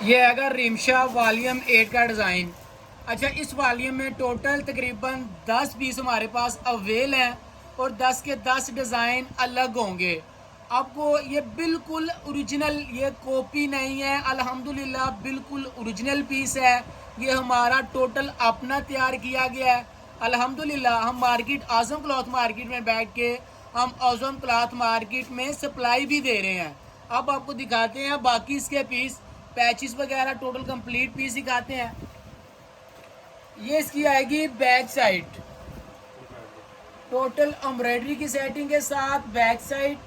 ये हैगा रिमशा वॉल्यूम 8 का डिज़ाइन। अच्छा, इस वॉल्यूम में टोटल तकरीबन 10 पीस हमारे पास अवेल हैं और 10 के 10 डिज़ाइन अलग होंगे। आपको ये बिल्कुल ओरिजिनल, ये कॉपी नहीं है, अल्हम्दुलिल्लाह बिल्कुल ओरिजिनल पीस है। ये हमारा टोटल अपना तैयार किया गया है। अल्हम्दुलिल्लाह हम मार्केट आज़म क्लॉथ मार्केट में बैठ के हम आज़म क्लॉथ मार्केट में सप्लाई भी दे रहे हैं। अब आपको दिखाते हैं बाकी इसके पीस, पैचेस वगैरह टोटल कंप्लीट पीस दिखाते हैं। ये इसकी आएगी बैक साइड, टोटल एम्ब्रॉयडरी की सेटिंग के साथ बैक साइड।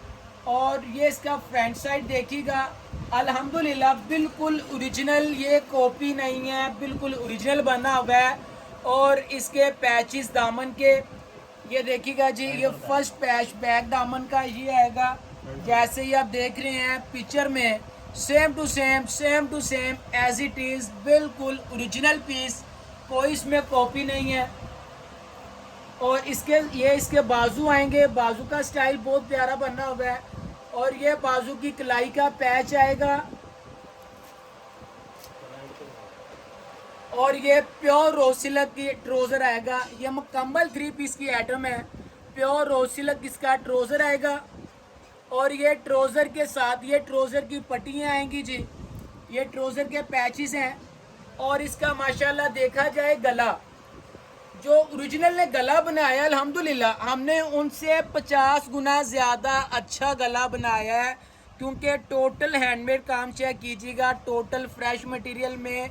और ये इसका फ्रंट साइड देखिएगा, अल्हम्दुलिल्लाह बिल्कुल ओरिजिनल, ये कॉपी नहीं है, बिल्कुल ओरिजिनल बना हुआ है। और इसके पैचेस दामन के ये देखिएगा जी, ये फर्स्ट पैच बैक दामन का ये आएगा, जैसे ही आप देख रहे हैं पिक्चर में, same to same as it is, बिल्कुल ओरिजिनल पीस, कोई इसमें कॉपी नहीं है। और इसके बाजू आएंगे, बाजू का स्टाइल बहुत प्यारा बना हुआ है। और ये बाजू की कलाई का पैच आएगा। और ये प्योर रो सिल्क की ट्रोज़र आएगा। ये मुकम्मल 3 पीस की आइटम है, प्योर रो सिल्क इसका ट्रोज़र आएगा। और ये ट्रोज़र के साथ ये ट्रोज़र की पट्टियाँ आएंगी जी, ये ट्रोज़र के पैचेस हैं। और इसका माशाल्लाह देखा जाए गला, जो ओरिजिनल ने गला बनाया अल्हम्दुलिल्लाह, हमने उनसे 50 गुना ज़्यादा अच्छा गला बनाया है। क्योंकि टोटल हैंडमेड काम चेक कीजिएगा, टोटल फ्रेश मटेरियल में,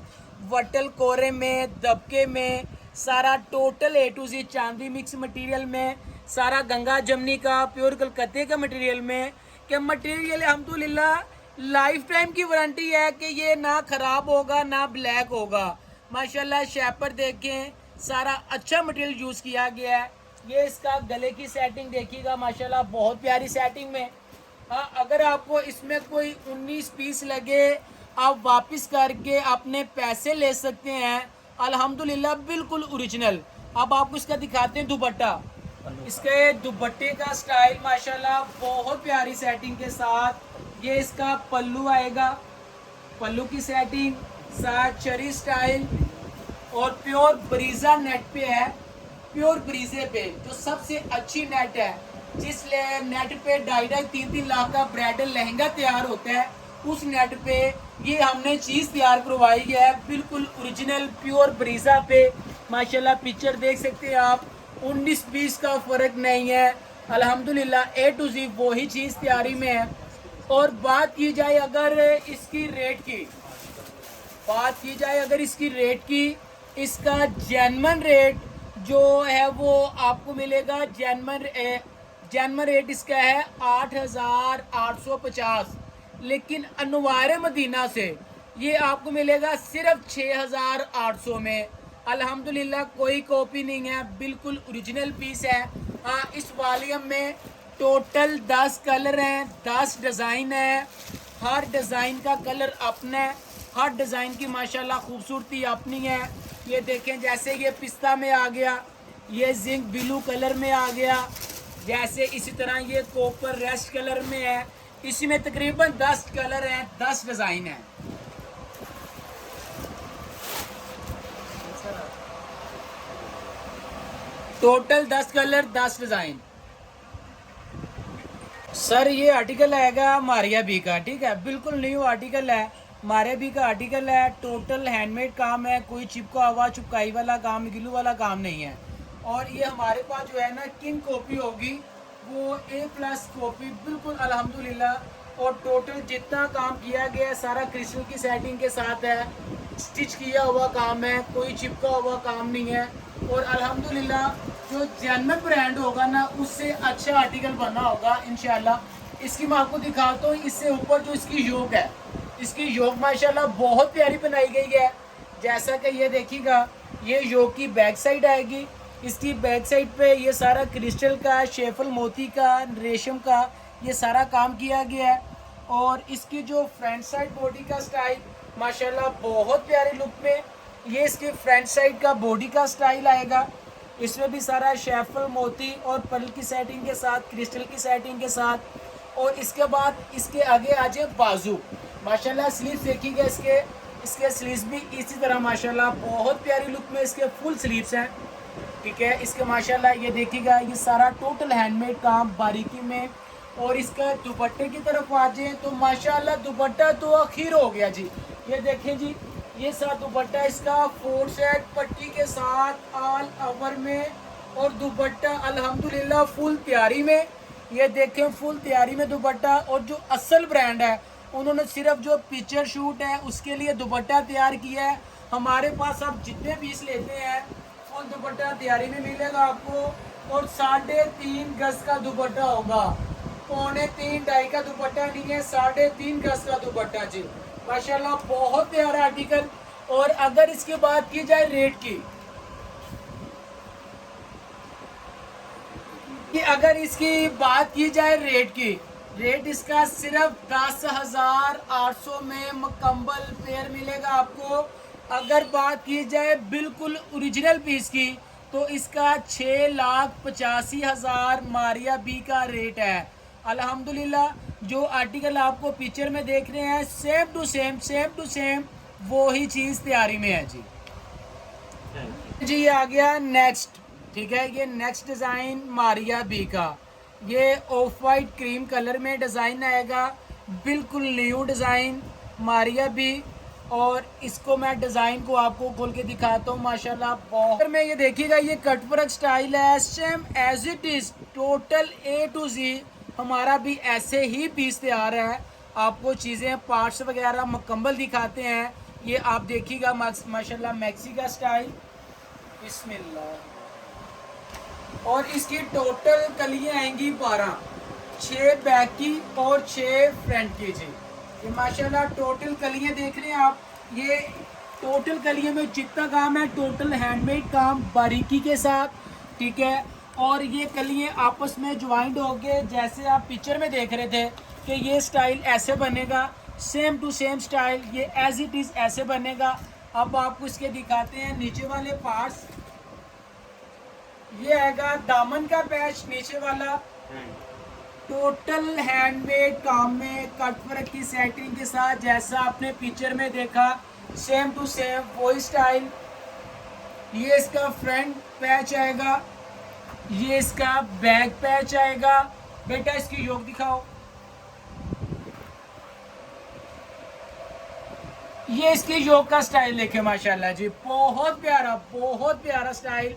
वटल कोरे में, दबके में, सारा टोटल ए टू जी चांदी मिक्स मटेरियल में, सारा गंगा जमनी का प्योर कलकत्ते का मटेरियल में। कि मटेरियल अल्हम्दुलिल्लाह लाइफ टाइम की वारंटी है कि ये ना ख़राब होगा ना ब्लैक होगा। माशाल्लाह शेपर देखें, सारा अच्छा मटेरियल यूज़ किया गया है। ये इसका गले की सेटिंग देखिएगा, माशाल्लाह बहुत प्यारी सेटिंग में। हाँ, अगर आपको इसमें कोई 19 पीस लगे, आप वापस करके अपने पैसे ले सकते हैं। अल्हम्दुलिल्लाह बिल्कुल ओरिजिनल। अब आपको इसका दिखाते हैं दुपट्टा। इसके दुपट्टे का स्टाइल माशाल्लाह बहुत प्यारी सेटिंग के साथ। ये इसका पल्लू आएगा, पल्लू की सेटिंग साथ चरी स्टाइल। और प्योर ब्रीजा नेट पे है, प्योर ब्रीजे पे जो सबसे अच्छी नेट है, जिस नेट पे 2.5-3 लाख का ब्राइडल लहंगा तैयार होता है, उस नेट पे ये हमने चीज़ तैयार करवाई है, बिल्कुल ओरिजिनल प्योर ब्रीजा पे। माशाल्लाह पिक्चर देख सकते हैं आप, 19-20 का फ़र्क नहीं है। अल्हम्दुलिल्लाह ए टू जी वही चीज़ तैयारी में है। और बात की जाए अगर इसकी रेट की, बात की जाए अगर इसकी रेट की, इसका जेन्युइन रेट जो है वो आपको मिलेगा, जेन्युइन रेट इसका है 8,850। लेकिन अनवार मदीना से ये आपको मिलेगा सिर्फ 6,800 में। अल्हम्दुलिल्लाह कोई कॉपी नहीं है, बिल्कुल ओरिजिनल पीस है। हाँ, इस वॉल्यूम में टोटल 10 कलर हैं, 10 डिज़ाइन है, हर डिज़ाइन का कलर अपना है, हर डिज़ाइन की माशाल्लाह खूबसूरती अपनी है। ये देखें, जैसे ये पिस्ता में आ गया, ये जिंक ब्लू कलर में आ गया, जैसे इसी तरह ये कॉपर रेस्ट कलर में है। इसी में तकरीबन 10 कलर हैं, 10 डिज़ाइन हैं। Total 10 colour 10 design. सर ये आर्टिकल आएगा मारिया बी का, ठीक है, बिल्कुल न्यू आर्टिकल है, मारिया बी का आर्टिकल है। टोटल हैंडमेड काम है, कोई चिपका हुआ चुपकाई वाला काम, गिलू वाला काम नहीं है। और ये हमारे पास जो है ना किंग कॉपी होगी, वो A+ कॉपी बिल्कुल अल्हम्दुलिल्लाह। और टोटल जितना काम किया गया है सारा क्रिस्टल की सेटिंग के साथ है, स्टिच किया हुआ काम है, कोई चिपका हुआ काम नहीं है। और अल्हम्दुलिल्लाह जो जेन्युइन ब्रांड होगा ना, उससे अच्छा आर्टिकल बना होगा इंशाल्लाह। इसकी मैं आपको दिखाता हूँ, इससे ऊपर जो इसकी योक है, इसकी योक माशाल्लाह बहुत प्यारी बनाई गई है। जैसा कि ये देखिएगा, ये योक की बैक साइड आएगी। इसकी बैक साइड पे ये सारा क्रिस्टल का, शेफल मोती का, रेशम का ये सारा काम किया गया है। और इसकी जो फ्रंट साइड बॉडी का स्टाइल माशाल्लाह बहुत प्यारी लुक में, ये इसके फ्रंट साइड का बॉडी का स्टाइल आएगा। इसमें भी सारा शेफल मोती और पर्ल की सेटिंग के साथ, क्रिस्टल की सेटिंग के साथ। और इसके बाद इसके आगे आ जाए बाजू, माशाल्लाह स्लीव्स देखिएगा इसके, इसके स्लीव्स भी इसी तरह माशाल्लाह बहुत प्यारी लुक में इसके फुल स्लीव्स हैं। ठीक है, इसके माशाल्लाह ये देखिएगा ये सारा टोटल हैंडमेड काम बारीकी में। और इसका दुपट्टे की तरफ आ जाए तो माशाल्लाह दुपट्टा तो आखिर हो गया जी। ये देखें जी, ये सारा दुपट्टा इसका 4 सेट पट्टी के साथ ऑल ओवर में, और दुपट्टा अल्हम्दुलिल्लाह फुल तैयारी में। ये देखें फुल तैयारी में दुपट्टा। और जो असल ब्रांड है उन्होंने सिर्फ जो पिक्चर शूट है उसके लिए दुपट्टा तैयार किया है। हमारे पास आप जितने पीस लेते हैं फुल दुपट्टा तैयारी में मिलेगा आपको। और 3.5 गज का दुपट्टा होगा, 2.25 का दुपट्टा नहीं है, 3.5 गज का दुपट्टा जी। माशाल्लाह बहुत प्यारा आर्टिकल। और अगर इसकी बात की जाए रेट की, कि अगर इसकी बात की जाए रेट की, रेट इसका सिर्फ 10,800 में मुकम्मल पेयर मिलेगा आपको। अगर बात की जाए बिल्कुल ओरिजिनल पीस की तो इसका 6,85,000 मारिया बी का रेट है। अल्हम्दुलिल्लाह जो आर्टिकल आपको पिक्चर में देख रहे हैं सेम टू सेम वो ही चीज़ तैयारी में है जी। जी ये आ गया नेक्स्ट। ठीक है, ये नेक्स्ट डिज़ाइन मारिया बी का, ये ऑफ वाइट क्रीम कलर में डिज़ाइन आएगा, बिल्कुल न्यू डिज़ाइन मारिया बी। और इसको मैं डिज़ाइन को आपको खोल के दिखाता हूँ माशाल्लाह बहुत में। ये देखिएगा ये कट वर्क स्टाइल है same as it is total A to Z हमारा भी ऐसे ही पीस तैयार है। आपको चीज़ें पार्ट्स वगैरह मुकम्मल दिखाते हैं। ये आप देखिएगा माशाल्लाह मैक्सी का स्टाइल, बिस्मिल्लाह। और इसकी टोटल कलियाँ आएंगी 12, 6 बैक की और 6 फ्रंट की जी। ये माशाल्लाह टोटल कलियाँ देख रहे हैं आप। ये टोटल कलियों में जितना काम है टोटल हैंडमेड काम बारीकी के साथ। ठीक है, और ये कलियाँ आपस में ज्वाइंट हो गए जैसे आप पिक्चर में देख रहे थे कि ये स्टाइल ऐसे बनेगा, सेम टू सेम स्टाइल ये एज इट इज़ ऐसे बनेगा। अब आपको इसके दिखाते हैं नीचे वाले पार्ट्स। ये आएगा दामन का पैच नीचे वाला, टोटल हैंडमेड काम में कट वर्क की सेटिंग के साथ जैसा आपने पिक्चर में देखा सेम टू सेम वही स्टाइल। ये इसका फ्रंट पैच आएगा, ये इसका बैक पैच आएगा। बेटा इसकी योग दिखाओ। ये इसकी योग का स्टाइल देखे माशाल्लाह जी, बहुत प्यारा स्टाइल।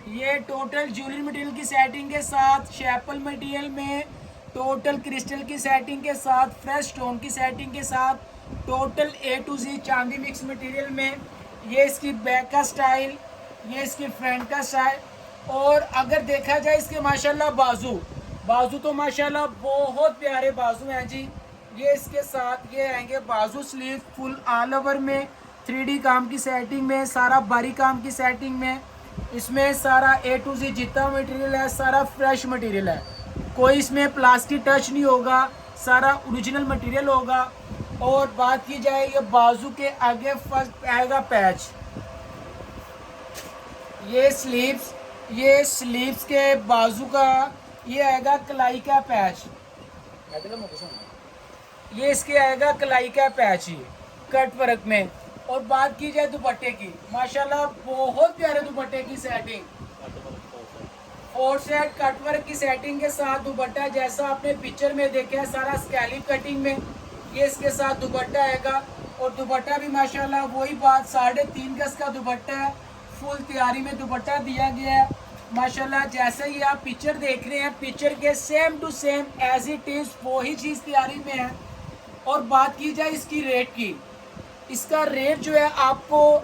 ये टोटल ज्वेलरी मटेरियल की सेटिंग के साथ, शेपल मटेरियल में, टोटल क्रिस्टल की सेटिंग के साथ, फ्रेश स्टोन की सेटिंग के साथ, टोटल A to Z चांदी मिक्स मटेरियल में। ये इसकी बैक का स्टाइल, ये इसकी फ्रंट का स्टाइल। और अगर देखा जाए इसके माशाल्लाह बाजू तो माशाल्लाह बहुत प्यारे बाजू हैं जी। ये इसके साथ ये आएंगे बाजू स्लीव फुल ऑल ओवर में 3D काम की सेटिंग में, सारा बारी काम की सेटिंग में। इसमें सारा A to Z जितना मटेरियल है सारा फ्रेश मटेरियल है, कोई इसमें प्लास्टिक टच नहीं होगा, सारा ओरिजिनल मटेरियल होगा। और बात की जाए ये बाजू के आगे फर्स्ट आएगा पैच, ये स्लीव्स के बाजू का ये आएगा कलाई का पैच, ये इसके आएगा कलाई का पैच ही कट वर्क में। और बात की जाए दुपट्टे की, माशाल्लाह बहुत प्यारे दुपट्टे की सेटिंग, 4 सेट कट वर्क की सेटिंग के साथ दुपट्टा जैसा आपने पिक्चर में देखा है सारा स्कैलिप कटिंग में। ये इसके साथ दुपट्टा आएगा। और दुपट्टा भी माशाल्लाह वही बात 3.5 गज का दुपट्टा है, फुल तैयारी में दुपट्टा दिया गया है माशाल्लाह। जैसे ही आप पिक्चर देख रहे हैं पिक्चर के same to same as it is वही चीज़ तैयारी में है। और बात की जाए इसकी रेट की, इसका रेट जो है आपको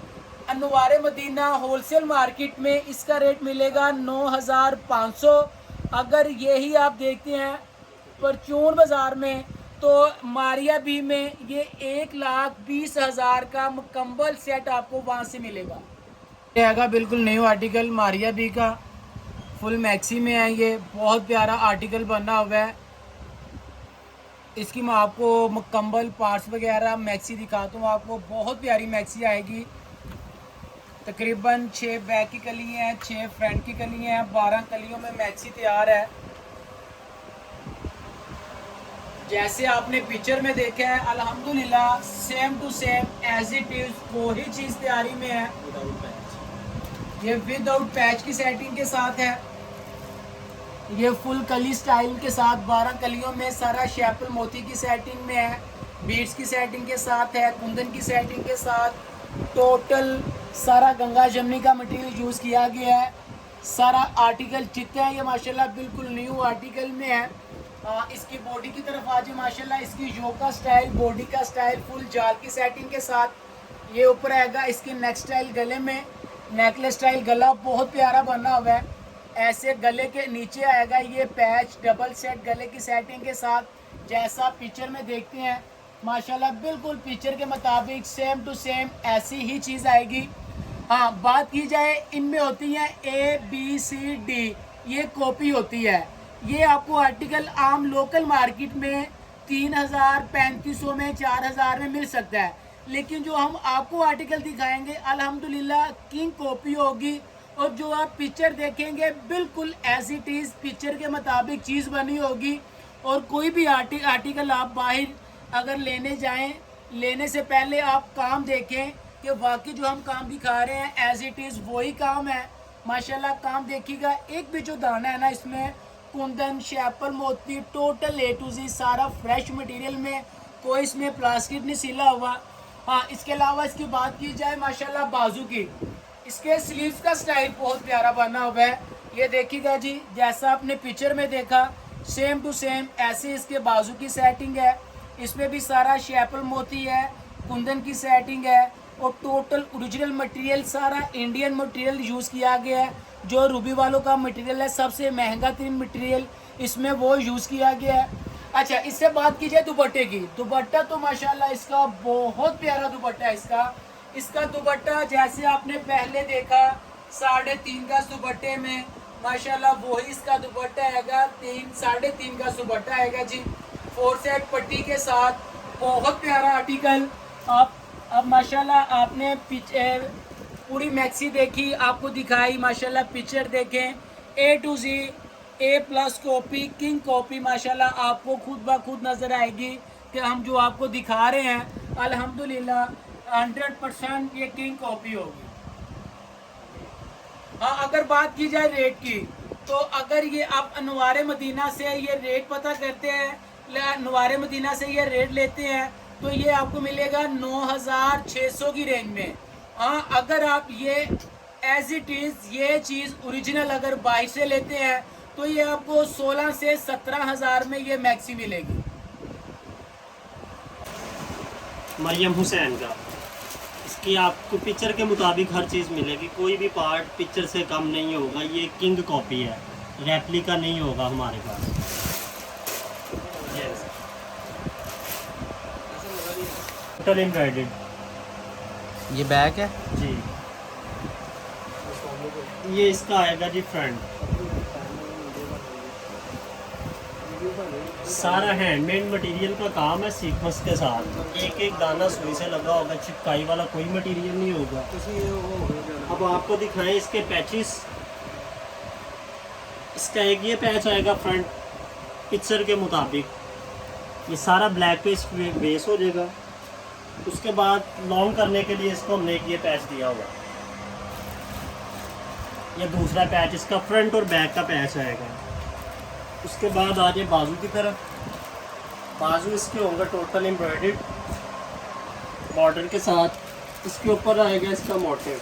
अनवारे मदीना होलसेल मार्केट में इसका रेट मिलेगा 9,500। अगर यही आप देखते हैं परचून बाज़ार में तो मारिया बी में ये 1,20,000 का मुकम्मल सेट आपको वहाँ से मिलेगा। ये आएगा बिल्कुल न्यू आर्टिकल मारिया बी का, फुल मैक्सी में है। ये बहुत प्यारा आर्टिकल बना हुआ है। इसकी मैं आपको मुकम्मल पार्ट्स वगैरह मैक्सी दिखाता हूँ आपको, बहुत प्यारी मैक्सी आएगी। तकरीबन 6 बैक की कली हैं, 6 फ्रंट की कली हैं, 12 कलियों में मैक्सी तैयार है। जैसे आपने पिक्चर में देखा है अल्हम्दुलिल्लाह same to same as it is वही चीज़ तैयारी में है। ये विदाउट पैच की सेटिंग के साथ है। ये फुल कली स्टाइल के साथ 12 कलियों में सारा शेपल मोती की सेटिंग में है, बीड्स की सेटिंग के साथ है, कुंदन की सेटिंग के साथ। टोटल सारा गंगा जमनी का मटेरियल यूज़ किया गया है। सारा आर्टिकल जितना है ये माशाल्लाह बिल्कुल न्यू आर्टिकल में है। इसकी बॉडी की तरफ आज माशाल्लाह इसकी योक का स्टाइल, बॉडी का स्टाइल फुल जाल की सेटिंग के साथ। ये ऊपर आएगा इसकी नेक स्टाइल, गले में नेकलेस स्टाइल गला बहुत प्यारा बना हुआ है। ऐसे गले के नीचे आएगा ये पैच डबल सेट गले की सेटिंग के साथ, जैसा पिक्चर में देखते हैं माशाल्लाह बिल्कुल पिक्चर के मुताबिक सेम टू सेम ऐसी ही चीज़ आएगी। हाँ, बात की जाए इनमें होती है ABCD, ये कॉपी होती है। ये आपको आर्टिकल आम लोकल मार्केट में 3000 3500 में 4000 में मिल सकता है, लेकिन जो हम आपको आर्टिकल दिखाएंगे अल्हम्दुलिल्लाह किंग कॉपी होगी। और जो आप पिक्चर देखेंगे बिल्कुल एज इट इज़ पिक्चर के मुताबिक चीज़ बनी होगी। और कोई भी आर्टिकल आप बाहर अगर लेने जाएं, लेने से पहले आप काम देखें कि वाकई जो हम काम दिखा रहे हैं एज इट इज़ वही काम है। माशाल्लाह काम देखिएगा, एक भी जो दाना है ना इसमें कुंदन शेपल मोती टोटल A to Z सारा फ्रेश मटेरियल में, कोई इसमें प्लास्टिक नहीं सिला हुआ। हाँ, इसके अलावा इसकी बात की जाए माशाल्लाह बाजू की, इसके स्लीव्स का स्टाइल बहुत प्यारा बना हुआ है। ये देखिएगा जी, जैसा आपने पिक्चर में देखा सेम टू सेम ऐसे इसके बाजू की सेटिंग है। इसमें भी सारा शेपल मोती है, कुंदन की सेटिंग है और टोटल ओरिजिनल मटेरियल सारा इंडियन मटेरियल यूज़ किया गया है। जो रूबी वालों का मटेरियल है सबसे महंगा तीन मटेरियल इसमें वो यूज़ किया गया है। अच्छा, इससे बात की जाए दुपट्टे की, दुपट्टा तो माशाल्लाह इसका बहुत प्यारा दुपट्टा है। इसका दुपट्टा जैसे आपने पहले देखा 3.5 गज दुपट्टे में माशाल्लाह वही इसका दुपट्टा आएगा, 3.5 गज दुपट्टा आएगा जी, 4 सेट पट्टी के साथ। बहुत प्यारा आर्टिकल। अब माशाल्लाह आपने पूरी मैक्सी देखी, आपको दिखाई, माशाल्लाह पिक्चर देखें A to Z A+ copy king copy माशाल्लाह आपको खुद ब खुद नज़र आएगी कि हम जो आपको दिखा रहे हैं अल्हम्दुलिल्लाह 100% ये किंग कॉपी होगी। हाँ, अगर बात की जाए रेट की तो अगर ये आप अनवारे मदीना से ये रेट पता करते हैं, अनवारे मदीना से ये रेट लेते हैं तो ये आपको मिलेगा 9600 की रेंज में। हाँ, अगर आप ये एज इट इज़ ये चीज़ ओरिजिनल अगर 22 से लेते हैं तो ये आपको 16 से 17,000 में ये मैक्सी मिलेगी। मरियम हुसैन का, इसकी आपको पिक्चर के मुताबिक हर चीज़ मिलेगी, कोई भी पार्ट पिक्चर से कम नहीं होगा। ये किंग कॉपी है, रेप्लिका नहीं होगा हमारे पास। टोटल एम्ब्रॉयडर्ड ये बैक है जी। ये इसका आएगा जी फ्रंट, सारा हैंडमेड मटेरियल का काम है सीक्वेंस के साथ। एक एक दाना सुई से लगा होगा, चिपकाई वाला कोई मटेरियल नहीं होगा। अब आपको दिखाएं इसके पैचेस। इसका एक ये पैच आएगा फ्रंट पिक्चर के मुताबिक, ये सारा ब्लैक पेस्ट बेस हो जाएगा। उसके बाद लॉन्ग करने के लिए इसको हमने एक ये पैच दिया हुआ, ये दूसरा पैच इसका फ्रंट और बैक का पैच आएगा। उसके बाद आ जाए बाजू की तरफ, बाजू इसके होंगे टोटल एम्ब्रॉयडर्ड बॉर्डर के साथ। इसके ऊपर आएगा इसका मोटिव,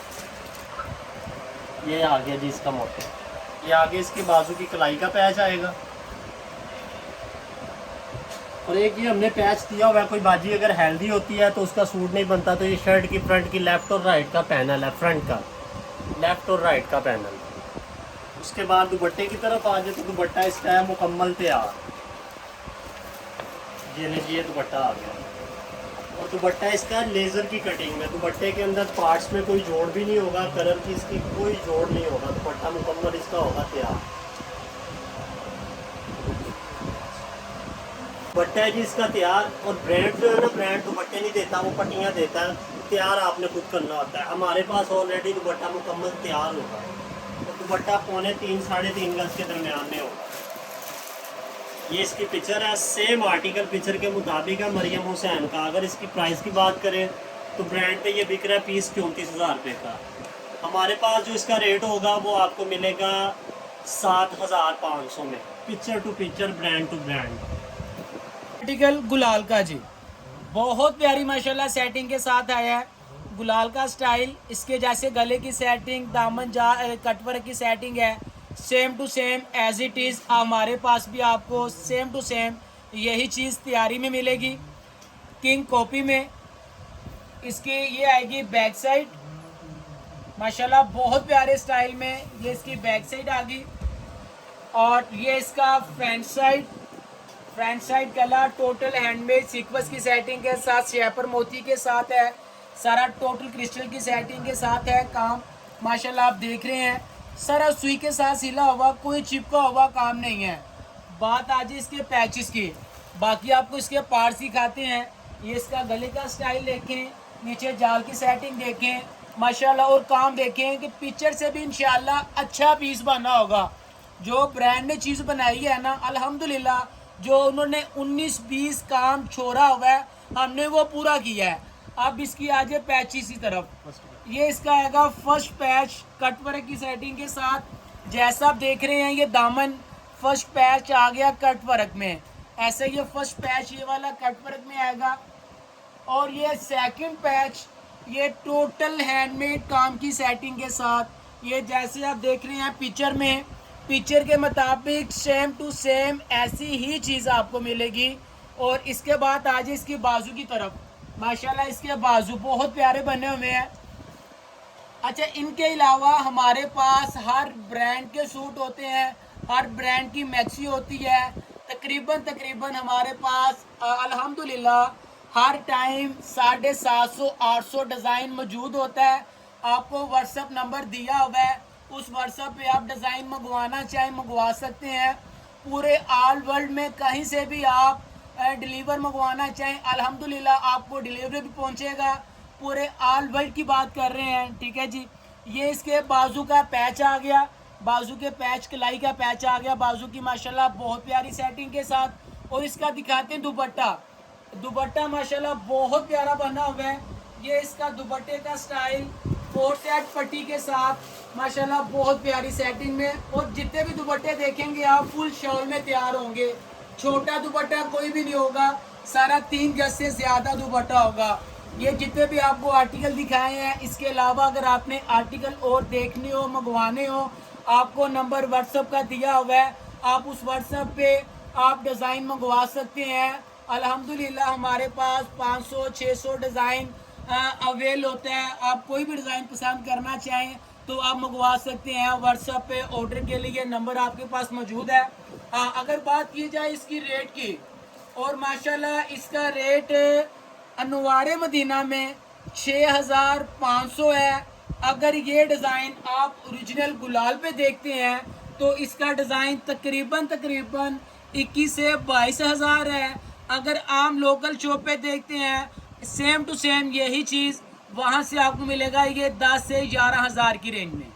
ये आ गया जी इसका मोटिव। ये आगे इसके बाजू की कलाई का पैच आएगा। और एक ये हमने पैच दिया हुआ है, कोई बाजी अगर हेल्दी होती है तो उसका सूट नहीं बनता तो ये शर्ट की फ्रंट की लेफ़्ट और राइट का पैनल है, फ्रंट का लेफ़्ट और राइट का पैनल। उसके बाद दुपट्टे की तरफ आ जाए तो दुपट्टा इसका है मुकम्मल तैयार। ये दुपट्टा आ गया और दुपट्टा इसका लेज़र की कटिंग में, दुपट्टे के अंदर पार्ट्स में कोई जोड़ भी नहीं होगा, कलर की इसकी कोई जोड़ नहीं होगा, दुपट्टा मुकम्मल इसका होगा तैयार। दुपट्टा है जी इसका तैयार। और ब्रांड जो है ना, ब्रांड दुपट्टे नहीं देता, वो पट्टियाँ देता है, तैयार आपने खुद करना होता है। हमारे पास ऑलरेडी दुपट्टा मुकम्मल तैयार होगा। तो दुपट्टा 3.5 साढ़े 3 गज के दरमियान में होगा। ये इसकी पिक्चर है, सेम आर्टिकल पिक्चर के मुताबिक है मरियम हुसैन का। अगर इसकी प्राइस की बात करें तो ब्रांड पे ये बिक रहा है पीस 34,000 रुपये का। हमारे पास जो इसका रेट होगा वो आपको मिलेगा 7,500 में, picture to picture, brand to brand. Article गुलाल का जी, बहुत प्यारी माशाल्लाह सेटिंग के साथ आया है। गुलाल का स्टाइल, इसके जैसे गले की सेटिंग, दामन कटवर्क की सेटिंग है, same to same as it is हमारे पास भी आपको सेम टू सेम यही चीज़ तैयारी में मिलेगी। किंग कॉपी में इसकी ये आएगी बैक साइड, माशाल्लाह बहुत प्यारे स्टाइल में ये इसकी बैक साइड आ गई। और ये इसका front side colour total handmade sequence की सेटिंग के साथ, शेपर मोती के साथ है, सारा टोटल क्रिस्टल की सेटिंग के साथ है काम। माशाल्लाह आप देख रहे हैं सारा सुई के साथ सिला हुआ, कोई चिपका हुआ काम नहीं है। बात आज इसके पैचेस की, बाकी आपको इसके पार्ट्स दिखाते हैं। ये इसका गले का स्टाइल देखें, नीचे जाल की सेटिंग देखें माशाल्लाह, और काम देखें कि पिक्चर से भी इंशाल्लाह अच्छा पीस बना होगा। जो ब्रांड ने चीज़ बनाई है ना, अल्हम्दुलिल्लाह जो उन्होंने 19-20 काम छोड़ा हुआ है हमने वो पूरा किया है। अब इसकी आ जाए पैचेस की तरफ। ये इसका आएगा फर्स्ट पैच कटवर्क की सेटिंग के साथ, जैसा आप देख रहे हैं ये दामन फर्स्ट पैच आ गया कटवर्क में, ऐसे ये फर्स्ट पैच ये वाला कटवर्क में आएगा। और ये सेकंड पैच ये टोटल हैंडमेड काम की सेटिंग के साथ, ये जैसे आप देख रहे हैं पिक्चर में, पिक्चर के मुताबिक सेम टू सेम ऐसी ही चीज़ आपको मिलेगी। और इसके बाद आज इसकी बाजू की तरफ, माशाल्लाह इसके बाजू बहुत प्यारे बने हुए हैं। अच्छा, इनके अलावा हमारे पास हर ब्रांड के सूट होते हैं, हर ब्रांड की मैक्सी होती है। तकरीबन हमारे पास अल्हम्दुलिल्लाह हर टाइम 750-800 डिज़ाइन मौजूद होता है। आपको व्हाट्सएप नंबर दिया हुआ है, उस व्हाट्सएप पे आप डिज़ाइन मंगवाना चाहें मंगवा सकते हैं। पूरे ऑल वर्ल्ड में कहीं से भी आप डिलीवर मंगवाना चाहें अल्हम्दुलिल्लाह आपको डिलीवरी भी पहुंचेगा। पूरे ऑल वर्ल्ड की बात कर रहे हैं, ठीक है जी। ये इसके बाजू का पैच आ गया, बाजू के पैच कलाई का पैच आ गया बाजू की, माशाल्लाह बहुत प्यारी सेटिंग के साथ। और इसका दिखाते हैं दुपट्टा माशाल्लाह बहुत प्यारा बना हुआ है। ये इसका दुपट्टे का स्टाइल 4 सेट पट्टी के साथ माशाल्लाह बहुत प्यारी सेटिंग में। और जितने भी दुपट्टे देखेंगे आप फुल शॉल में तैयार होंगे, छोटा दुपट्टा कोई भी नहीं होगा, सारा 3 गज से ज़्यादा दुपट्टा होगा। ये जितने भी आपको आर्टिकल दिखाए हैं, इसके अलावा अगर आपने आर्टिकल और देखने हो मंगवाने हो, आपको नंबर व्हाट्सएप का दिया हुआ है, आप उस व्हाट्सएप पे आप डिज़ाइन मंगवा सकते हैं। अल्हम्दुलिल्लाह हमारे पास 500-600 डिज़ाइन अवेल होता है। आप कोई भी डिज़ाइन पसंद करना चाहें तो आप मंगवा सकते हैं व्हाट्सएप पे। ऑर्डर के लिए नंबर आपके पास मौजूद है। अगर बात की जाए इसकी रेट की, और माशाल्लाह इसका रेट अनवारे मदीना में 6,500 है। अगर ये डिज़ाइन आप ओरिजिनल गुलाल पे देखते हैं तो इसका डिज़ाइन तकरीबन 21 से 22 हज़ार है। अगर आम लोकल शॉप पे देखते हैं सेम टू सेम यही चीज़ वहाँ से आपको मिलेगा ये 10 से 11 हज़ार की रेंज में।